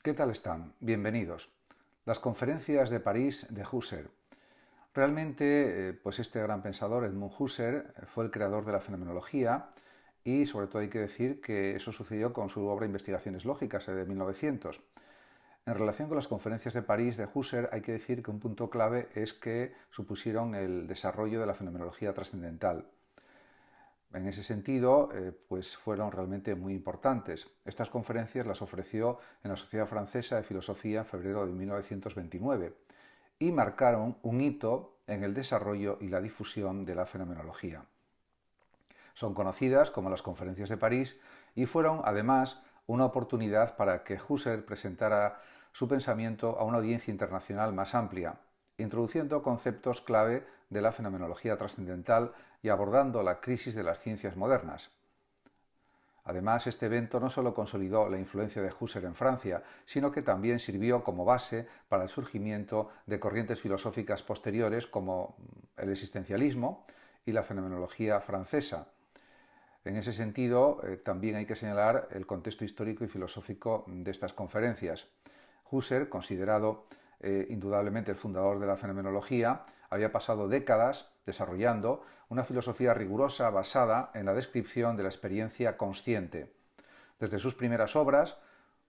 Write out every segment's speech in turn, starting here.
¿Qué tal están? Bienvenidos. Las conferencias de París de Husserl. Realmente, pues este gran pensador, Edmund Husserl, fue el creador de la fenomenología y sobre todo hay que decir que eso sucedió con su obra Investigaciones Lógicas de 1900. En relación con las conferencias de París de Husserl hay que decir que un punto clave es que supusieron el desarrollo de la fenomenología trascendental. En ese sentido, pues fueron realmente muy importantes. Estas conferencias las ofreció en la Sociedad Francesa de Filosofía en febrero de 1929 y marcaron un hito en el desarrollo y la difusión de la fenomenología. Son conocidas como las Conferencias de París y fueron, además, una oportunidad para que Husserl presentara su pensamiento a una audiencia internacional más amplia, introduciendo conceptos clave de la fenomenología trascendental y abordando la crisis de las ciencias modernas. Además, este evento no solo consolidó la influencia de Husserl en Francia, sino que también sirvió como base para el surgimiento de corrientes filosóficas posteriores como el existencialismo y la fenomenología francesa. En ese sentido, también hay que señalar el contexto histórico y filosófico de estas conferencias. Husserl, considerado indudablemente el fundador de la fenomenología, había pasado décadas desarrollando una filosofía rigurosa basada en la descripción de la experiencia consciente. Desde sus primeras obras,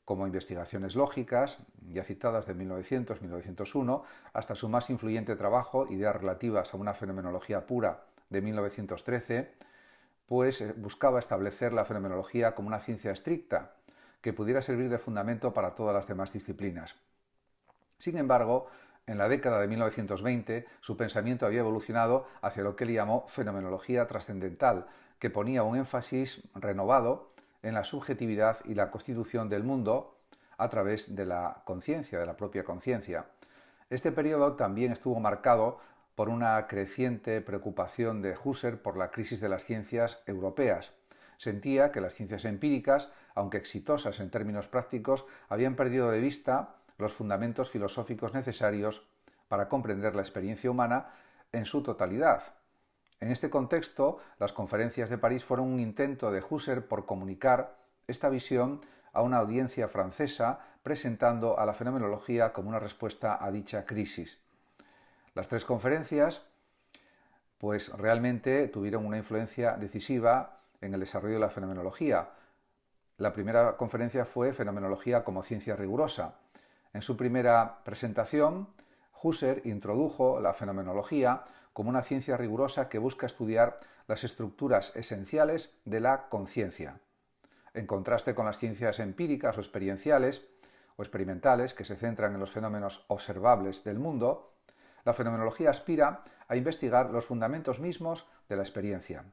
como Investigaciones Lógicas, ya citadas de 1900-1901, hasta su más influyente trabajo, Ideas relativas a una fenomenología pura, de 1913, pues buscaba establecer la fenomenología como una ciencia estricta, que pudiera servir de fundamento para todas las demás disciplinas. Sin embargo, en la década de 1920, su pensamiento había evolucionado hacia lo que él llamó fenomenología trascendental, que ponía un énfasis renovado en la subjetividad y la constitución del mundo a través de la conciencia, de la propia conciencia. Este periodo también estuvo marcado por una creciente preocupación de Husserl por la crisis de las ciencias europeas. Sentía que las ciencias empíricas, aunque exitosas en términos prácticos, habían perdido de vista los fundamentos filosóficos necesarios para comprender la experiencia humana en su totalidad. En este contexto, las conferencias de París fueron un intento de Husserl por comunicar esta visión a una audiencia francesa, presentando a la fenomenología como una respuesta a dicha crisis. Las tres conferencias pues realmente tuvieron una influencia decisiva en el desarrollo de la fenomenología. La primera conferencia fue Fenomenología como ciencia rigurosa. En su primera presentación, Husserl introdujo la fenomenología como una ciencia rigurosa que busca estudiar las estructuras esenciales de la conciencia. En contraste con las ciencias empíricas o experienciales o experimentales que se centran en los fenómenos observables del mundo, la fenomenología aspira a investigar los fundamentos mismos de la experiencia.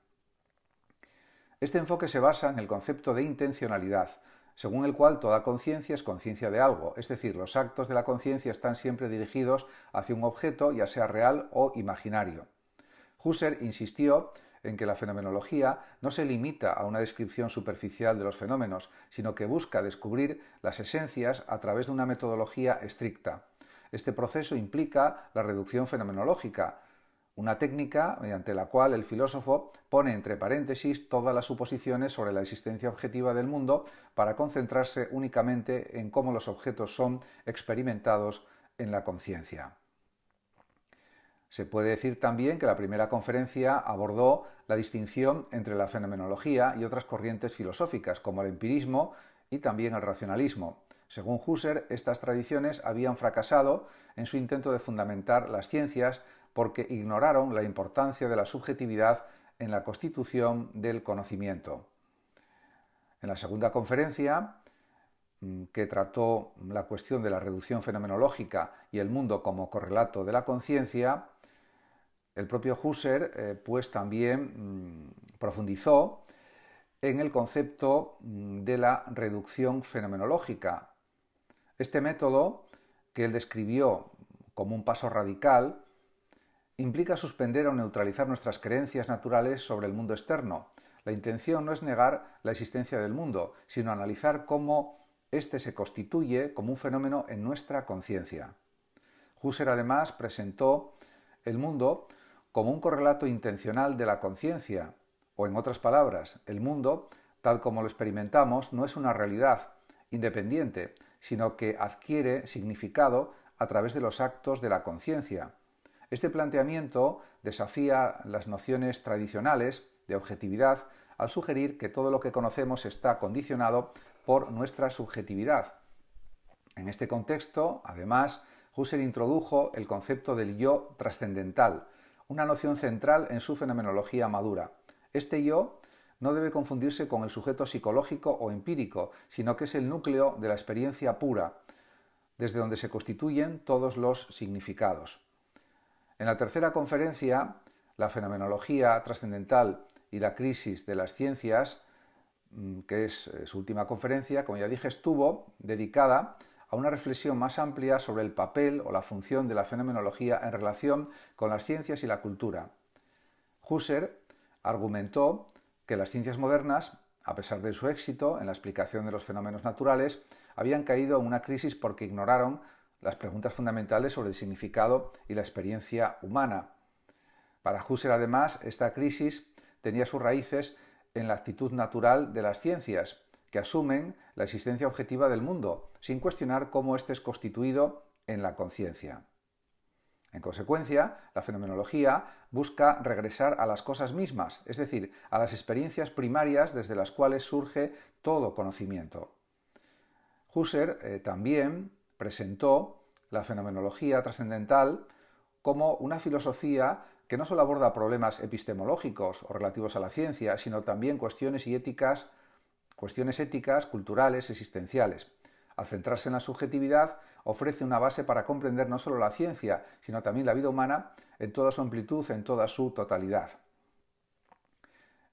Este enfoque se basa en el concepto de intencionalidad, según el cual toda conciencia es conciencia de algo, es decir, los actos de la conciencia están siempre dirigidos hacia un objeto, ya sea real o imaginario. Husserl insistió en que la fenomenología no se limita a una descripción superficial de los fenómenos, sino que busca descubrir las esencias a través de una metodología estricta. Este proceso implica la reducción fenomenológica, una técnica mediante la cual el filósofo pone entre paréntesis todas las suposiciones sobre la existencia objetiva del mundo para concentrarse únicamente en cómo los objetos son experimentados en la conciencia. Se puede decir también que la primera conferencia abordó la distinción entre la fenomenología y otras corrientes filosóficas, como el empirismo y también el racionalismo. Según Husserl, estas tradiciones habían fracasado en su intento de fundamentar las ciencias porque ignoraron la importancia de la subjetividad en la constitución del conocimiento. En la segunda conferencia, que trató la cuestión de la reducción fenomenológica y el mundo como correlato de la conciencia, el propio Husserl pues también profundizó en el concepto de la reducción fenomenológica. Este método, que él describió como un paso radical, implica suspender o neutralizar nuestras creencias naturales sobre el mundo externo. La intención no es negar la existencia del mundo, sino analizar cómo éste se constituye como un fenómeno en nuestra conciencia. Husserl además presentó el mundo como un correlato intencional de la conciencia, o en otras palabras, el mundo, tal como lo experimentamos, no es una realidad independiente, sino que adquiere significado a través de los actos de la conciencia. Este planteamiento desafía las nociones tradicionales de objetividad al sugerir que todo lo que conocemos está condicionado por nuestra subjetividad. En este contexto, además, Husserl introdujo el concepto del yo trascendental, una noción central en su fenomenología madura. Este yo no debe confundirse con el sujeto psicológico o empírico, sino que es el núcleo de la experiencia pura, desde donde se constituyen todos los significados. En la tercera conferencia, la fenomenología trascendental y la crisis de las ciencias, que es su última conferencia, como ya dije, estuvo dedicada a una reflexión más amplia sobre el papel o la función de la fenomenología en relación con las ciencias y la cultura. Husserl argumentó que las ciencias modernas, a pesar de su éxito en la explicación de los fenómenos naturales, habían caído en una crisis porque ignoraron las preguntas fundamentales sobre el significado y la experiencia humana. Para Husserl, además, esta crisis tenía sus raíces en la actitud natural de las ciencias, que asumen la existencia objetiva del mundo, sin cuestionar cómo éste es constituido en la conciencia. En consecuencia, la fenomenología busca regresar a las cosas mismas, es decir, a las experiencias primarias desde las cuales surge todo conocimiento. Husserl también presentó la fenomenología trascendental como una filosofía que no solo aborda problemas epistemológicos o relativos a la ciencia, sino también cuestiones éticas, culturales, existenciales. Al centrarse en la subjetividad, ofrece una base para comprender no solo la ciencia, sino también la vida humana en toda su amplitud, en toda su totalidad.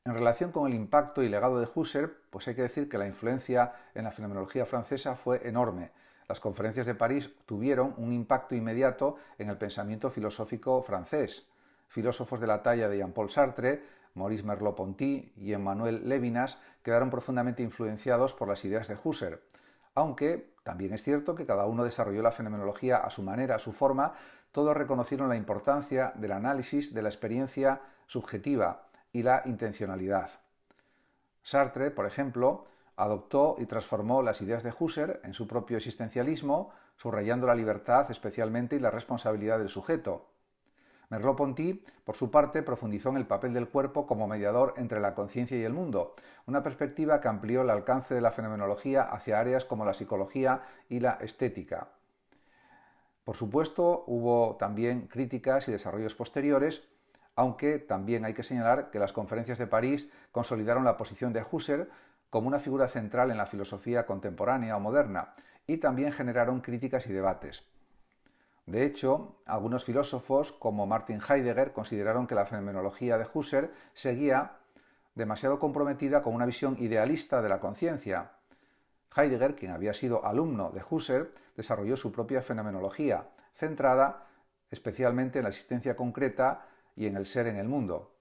En relación con el impacto y legado de Husserl, pues hay que decir que la influencia en la fenomenología francesa fue enorme. Las conferencias de París tuvieron un impacto inmediato en el pensamiento filosófico francés. Filósofos de la talla de Jean-Paul Sartre, Maurice Merleau-Ponty y Emmanuel Levinas quedaron profundamente influenciados por las ideas de Husserl, aunque también es cierto que cada uno desarrolló la fenomenología a su manera, a su forma. Todos reconocieron la importancia del análisis de la experiencia subjetiva y la intencionalidad. Sartre, por ejemplo, adoptó y transformó las ideas de Husserl en su propio existencialismo, subrayando la libertad especialmente y la responsabilidad del sujeto. Merleau-Ponty, por su parte, profundizó en el papel del cuerpo como mediador entre la conciencia y el mundo, una perspectiva que amplió el alcance de la fenomenología hacia áreas como la psicología y la estética. Por supuesto, hubo también críticas y desarrollos posteriores, aunque también hay que señalar que las conferencias de París consolidaron la posición de Husserl como una figura central en la filosofía contemporánea o moderna, y también generaron críticas y debates. De hecho, algunos filósofos, como Martin Heidegger, consideraron que la fenomenología de Husserl seguía demasiado comprometida con una visión idealista de la conciencia. Heidegger, quien había sido alumno de Husserl, desarrolló su propia fenomenología, centrada especialmente en la existencia concreta y en el ser en el mundo.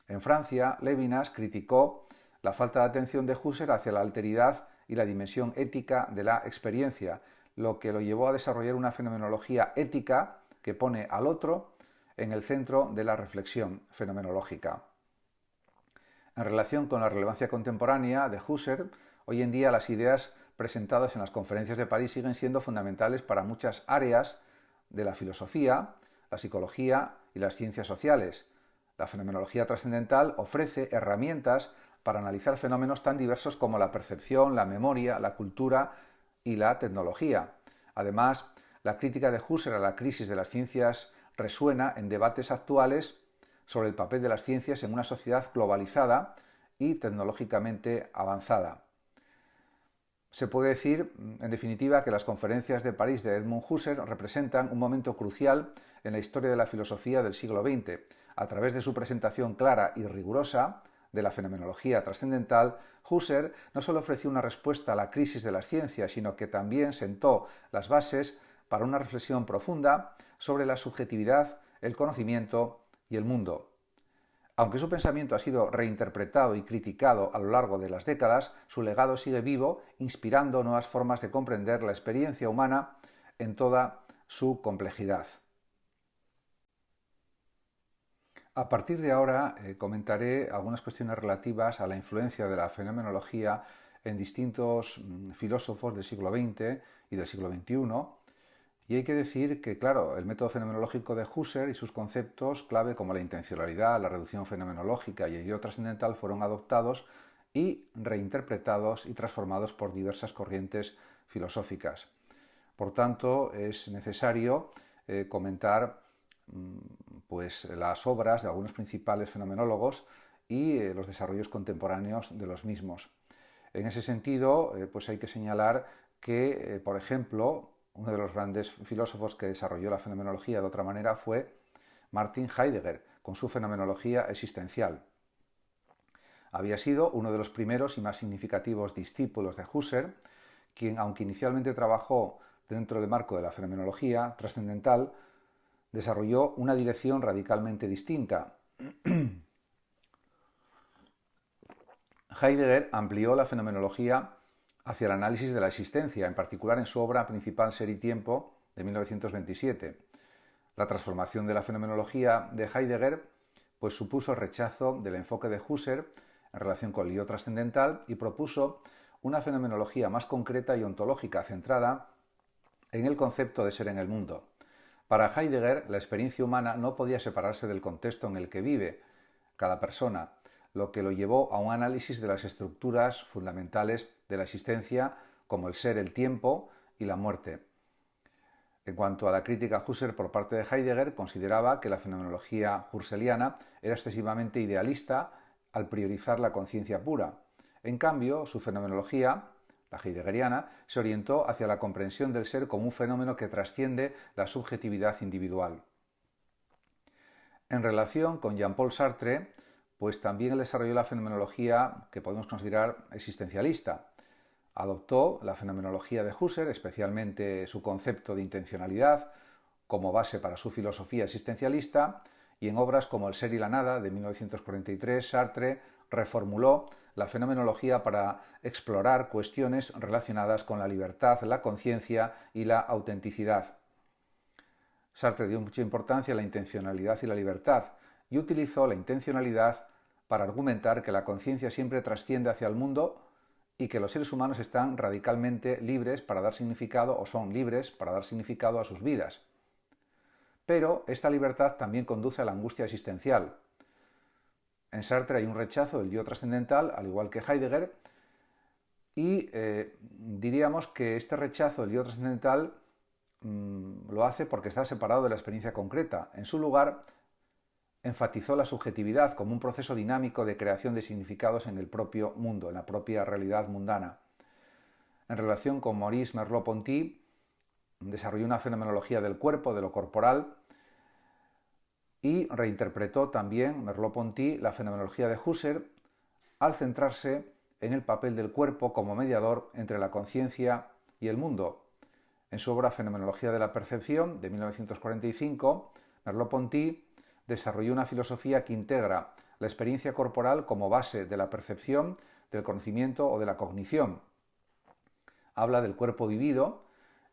En Francia, Levinas criticó la falta de atención de Husserl hacia la alteridad y la dimensión ética de la experiencia, lo que lo llevó a desarrollar una fenomenología ética que pone al otro en el centro de la reflexión fenomenológica. En relación con la relevancia contemporánea de Husserl, hoy en día las ideas presentadas en las conferencias de París siguen siendo fundamentales para muchas áreas de la filosofía, la psicología y las ciencias sociales. La fenomenología trascendental ofrece herramientas para analizar fenómenos tan diversos como la percepción, la memoria, la cultura y la tecnología. Además, la crítica de Husserl a la crisis de las ciencias resuena en debates actuales sobre el papel de las ciencias en una sociedad globalizada y tecnológicamente avanzada. Se puede decir, en definitiva, que las conferencias de París de Edmund Husserl representan un momento crucial en la historia de la filosofía del siglo XX. A través de su presentación clara y rigurosa de la fenomenología trascendental, Husserl no solo ofreció una respuesta a la crisis de las ciencias, sino que también sentó las bases para una reflexión profunda sobre la subjetividad, el conocimiento y el mundo. Aunque su pensamiento ha sido reinterpretado y criticado a lo largo de las décadas, su legado sigue vivo, inspirando nuevas formas de comprender la experiencia humana en toda su complejidad. A partir de ahora comentaré algunas cuestiones relativas a la influencia de la fenomenología en distintos filósofos del siglo XX y del siglo XXI. Y hay que decir que, claro, el método fenomenológico de Husserl y sus conceptos clave como la intencionalidad, la reducción fenomenológica y el yo trascendental fueron adoptados y reinterpretados y transformados por diversas corrientes filosóficas. Por tanto, es necesario comentar pues, las obras de algunos principales fenomenólogos y los desarrollos contemporáneos de los mismos. En ese sentido, pues hay que señalar que, por ejemplo, uno de los grandes filósofos que desarrolló la fenomenología de otra manera fue Martin Heidegger, con su fenomenología existencial. Había sido uno de los primeros y más significativos discípulos de Husserl, quien, aunque inicialmente trabajó dentro del marco de la fenomenología trascendental, desarrolló una dirección radicalmente distinta. Heidegger amplió la fenomenología hacia el análisis de la existencia, en particular en su obra principal Ser y Tiempo, de 1927. La transformación de la fenomenología de Heidegger pues, supuso el rechazo del enfoque de Husserl en relación con el yo trascendental y propuso una fenomenología más concreta y ontológica, centrada en el concepto de ser en el mundo. Para Heidegger, la experiencia humana no podía separarse del contexto en el que vive cada persona, lo que lo llevó a un análisis de las estructuras fundamentales de la existencia, como el ser, el tiempo y la muerte. En cuanto a la crítica a Husserl por parte de Heidegger, consideraba que la fenomenología husserliana era excesivamente idealista al priorizar la conciencia pura. En cambio, su fenomenología, la heideggeriana, se orientó hacia la comprensión del ser como un fenómeno que trasciende la subjetividad individual. En relación con Jean-Paul Sartre, pues también él desarrolló la fenomenología que podemos considerar existencialista. Adoptó la fenomenología de Husserl, especialmente su concepto de intencionalidad, como base para su filosofía existencialista, y en obras como El ser y la nada, de 1943, Sartre reformuló la fenomenología para explorar cuestiones relacionadas con la libertad, la conciencia y la autenticidad. Sartre dio mucha importancia a la intencionalidad y la libertad, y utilizó la intencionalidad para argumentar que la conciencia siempre trasciende hacia el mundo y que los seres humanos están radicalmente libres para dar significado, o son libres para dar significado a sus vidas. Pero esta libertad también conduce a la angustia existencial. En Sartre hay un rechazo del yo trascendental, al igual que Heidegger, y diríamos que este rechazo del yo trascendental lo hace porque está separado de la experiencia concreta. En su lugar, enfatizó la subjetividad como un proceso dinámico de creación de significados en el propio mundo, en la propia realidad mundana. En relación con Maurice Merleau-Ponty, desarrolló una fenomenología del cuerpo, de lo corporal, y reinterpretó también Merleau-Ponty la fenomenología de Husserl al centrarse en el papel del cuerpo como mediador entre la conciencia y el mundo. En su obra Fenomenología de la percepción, de 1945, Merleau-Ponty desarrolló una filosofía que integra la experiencia corporal como base de la percepción, del conocimiento o de la cognición. Habla del cuerpo vivido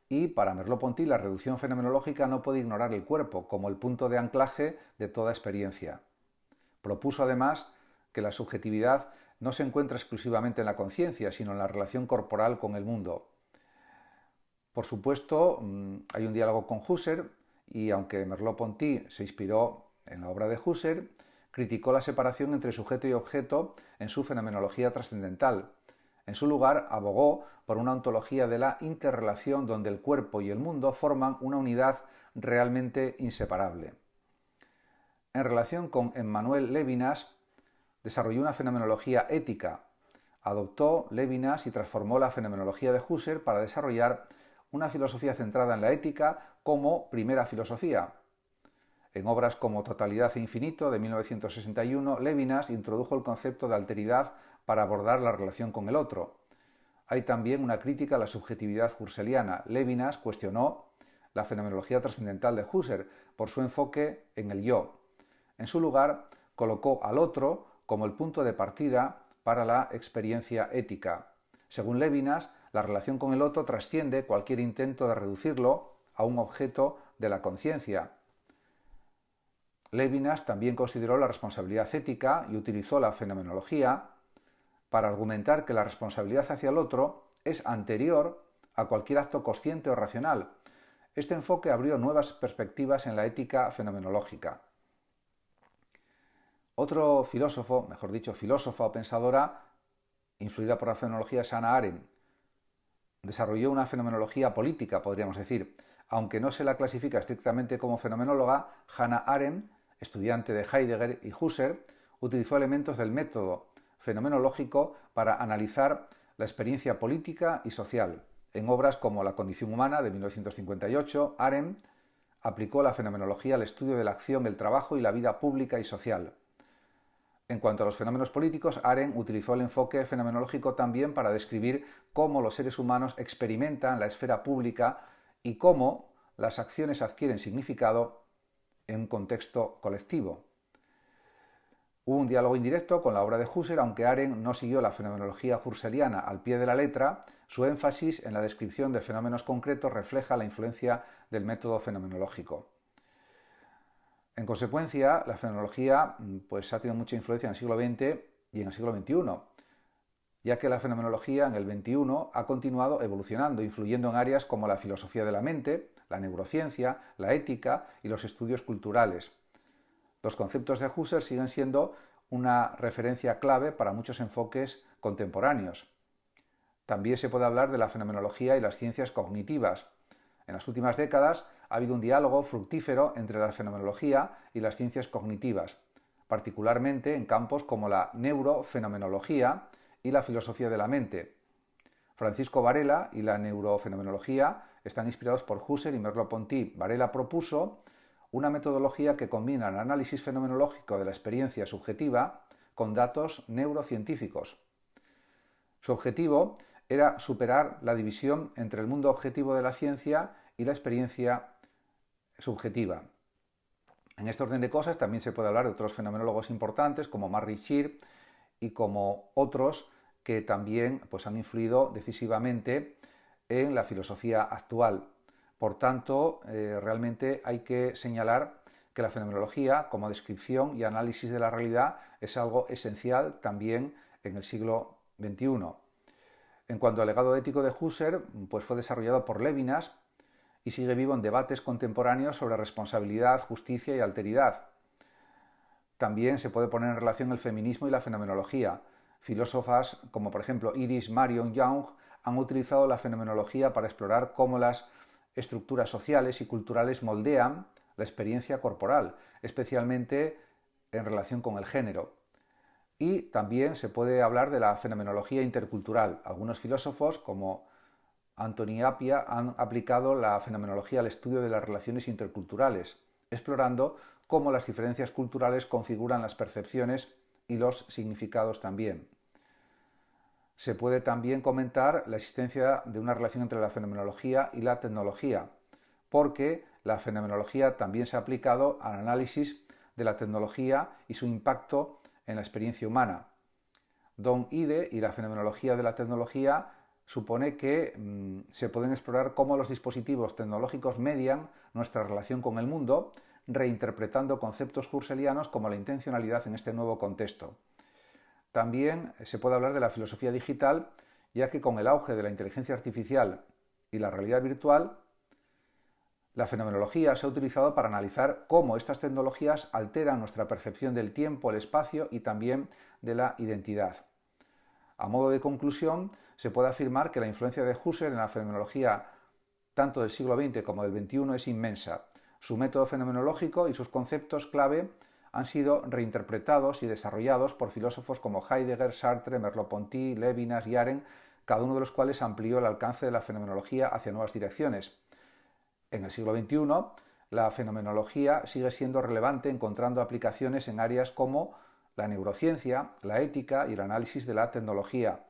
y para Merleau-Ponty la reducción fenomenológica no puede ignorar el cuerpo como el punto de anclaje de toda experiencia. Propuso además que la subjetividad no se encuentra exclusivamente en la conciencia, sino en la relación corporal con el mundo. Por supuesto, hay un diálogo con Husserl y aunque Merleau-Ponty se inspiró en la obra de Husserl, criticó la separación entre sujeto y objeto en su fenomenología trascendental. En su lugar, abogó por una ontología de la interrelación donde el cuerpo y el mundo forman una unidad realmente inseparable. En relación con Emmanuel Levinas, desarrolló una fenomenología ética. Adoptó Levinas y transformó la fenomenología de Husserl para desarrollar una filosofía centrada en la ética como primera filosofía. En obras como Totalidad e Infinito, de 1961, Levinas introdujo el concepto de alteridad para abordar la relación con el otro. Hay también una crítica a la subjetividad husserliana. Levinas cuestionó la fenomenología trascendental de Husserl por su enfoque en el yo. En su lugar, colocó al otro como el punto de partida para la experiencia ética. Según Levinas, la relación con el otro trasciende cualquier intento de reducirlo a un objeto de la conciencia. Levinas también consideró la responsabilidad ética y utilizó la fenomenología para argumentar que la responsabilidad hacia el otro es anterior a cualquier acto consciente o racional. Este enfoque abrió nuevas perspectivas en la ética fenomenológica. Otro filósofo, mejor dicho, filósofa o pensadora influida por la fenomenología es Hannah Arendt. Desarrolló una fenomenología política, podríamos decir. Aunque no se la clasifica estrictamente como fenomenóloga, Hannah Arendt, estudiante de Heidegger y Husserl, utilizó elementos del método fenomenológico para analizar la experiencia política y social. En obras como La condición humana, de 1958, Arendt aplicó la fenomenología al estudio de la acción, el trabajo y la vida pública y social. En cuanto a los fenómenos políticos, Arendt utilizó el enfoque fenomenológico también para describir cómo los seres humanos experimentan la esfera pública y cómo las acciones adquieren significado en un contexto colectivo. Hubo un diálogo indirecto con la obra de Husserl, aunque Arendt no siguió la fenomenología husserliana al pie de la letra. Su énfasis en la descripción de fenómenos concretos refleja la influencia del método fenomenológico. En consecuencia, la fenomenología ha tenido mucha influencia en el siglo XX y en el siglo XXI, ya que la fenomenología en el XXI ha continuado evolucionando, influyendo en áreas como la filosofía de la mente, la neurociencia, la ética y los estudios culturales. Los conceptos de Husserl siguen siendo una referencia clave para muchos enfoques contemporáneos. También se puede hablar de la fenomenología y las ciencias cognitivas. En las últimas décadas ha habido un diálogo fructífero entre la fenomenología y las ciencias cognitivas, particularmente en campos como la neurofenomenología y la filosofía de la mente. Francisco Varela y la neurofenomenología están inspirados por Husserl y Merleau-Ponty. Varela propuso una metodología que combina el análisis fenomenológico de la experiencia subjetiva con datos neurocientíficos. Su objetivo era superar la división entre el mundo objetivo de la ciencia y la experiencia subjetiva. En este orden de cosas también se puede hablar de otros fenomenólogos importantes como Maurice Schier y como otros que también han influido decisivamente en la filosofía actual. Por tanto, realmente hay que señalar que la fenomenología, como descripción y análisis de la realidad, es algo esencial también en el siglo XXI. En cuanto al legado ético de Husserl, fue desarrollado por Levinas y sigue vivo en debates contemporáneos sobre responsabilidad, justicia y alteridad. También se puede poner en relación el feminismo y la fenomenología. Filósofas como por ejemplo Iris Marion Young han utilizado la fenomenología para explorar cómo las estructuras sociales y culturales moldean la experiencia corporal, especialmente en relación con el género. Y también se puede hablar de la fenomenología intercultural. Algunos filósofos, como Anthony Appiah, han aplicado la fenomenología al estudio de las relaciones interculturales, explorando cómo las diferencias culturales configuran las percepciones y los significados también. Se puede también comentar la existencia de una relación entre la fenomenología y la tecnología, porque la fenomenología también se ha aplicado al análisis de la tecnología y su impacto en la experiencia humana. Don Ide y la fenomenología de la tecnología supone que se pueden explorar cómo los dispositivos tecnológicos median nuestra relación con el mundo, reinterpretando conceptos husserlianos como la intencionalidad en este nuevo contexto. También se puede hablar de la filosofía digital, ya que con el auge de la inteligencia artificial y la realidad virtual, la fenomenología se ha utilizado para analizar cómo estas tecnologías alteran nuestra percepción del tiempo, el espacio y también de la identidad. A modo de conclusión, se puede afirmar que la influencia de Husserl en la fenomenología tanto del siglo XX como del XXI es inmensa. Su método fenomenológico y sus conceptos clave han sido reinterpretados y desarrollados por filósofos como Heidegger, Sartre, Merleau-Ponty, Levinas y Arendt, cada uno de los cuales amplió el alcance de la fenomenología hacia nuevas direcciones. En el siglo XXI, la fenomenología sigue siendo relevante, encontrando aplicaciones en áreas como la neurociencia, la ética y el análisis de la tecnología.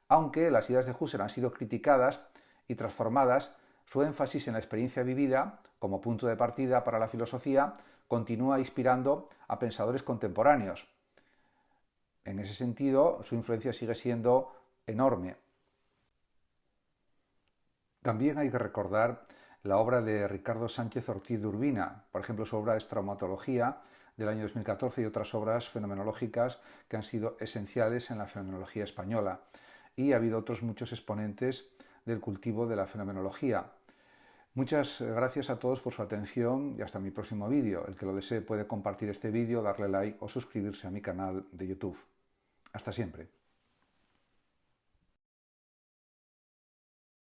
Aunque las ideas de Husserl han sido criticadas y transformadas, su énfasis en la experiencia vivida, como punto de partida para la filosofía, continúa inspirando a pensadores contemporáneos. En ese sentido, su influencia sigue siendo enorme. También hay que recordar la obra de Ricardo Sánchez Ortiz de Urbina, por ejemplo su obra Traumatología, del año 2014 y otras obras fenomenológicas que han sido esenciales en la fenomenología española. Y ha habido otros muchos exponentes del cultivo de la fenomenología. Muchas gracias a todos por su atención y hasta mi próximo vídeo. El que lo desee puede compartir este vídeo, darle like o suscribirse a mi canal de YouTube. Hasta siempre.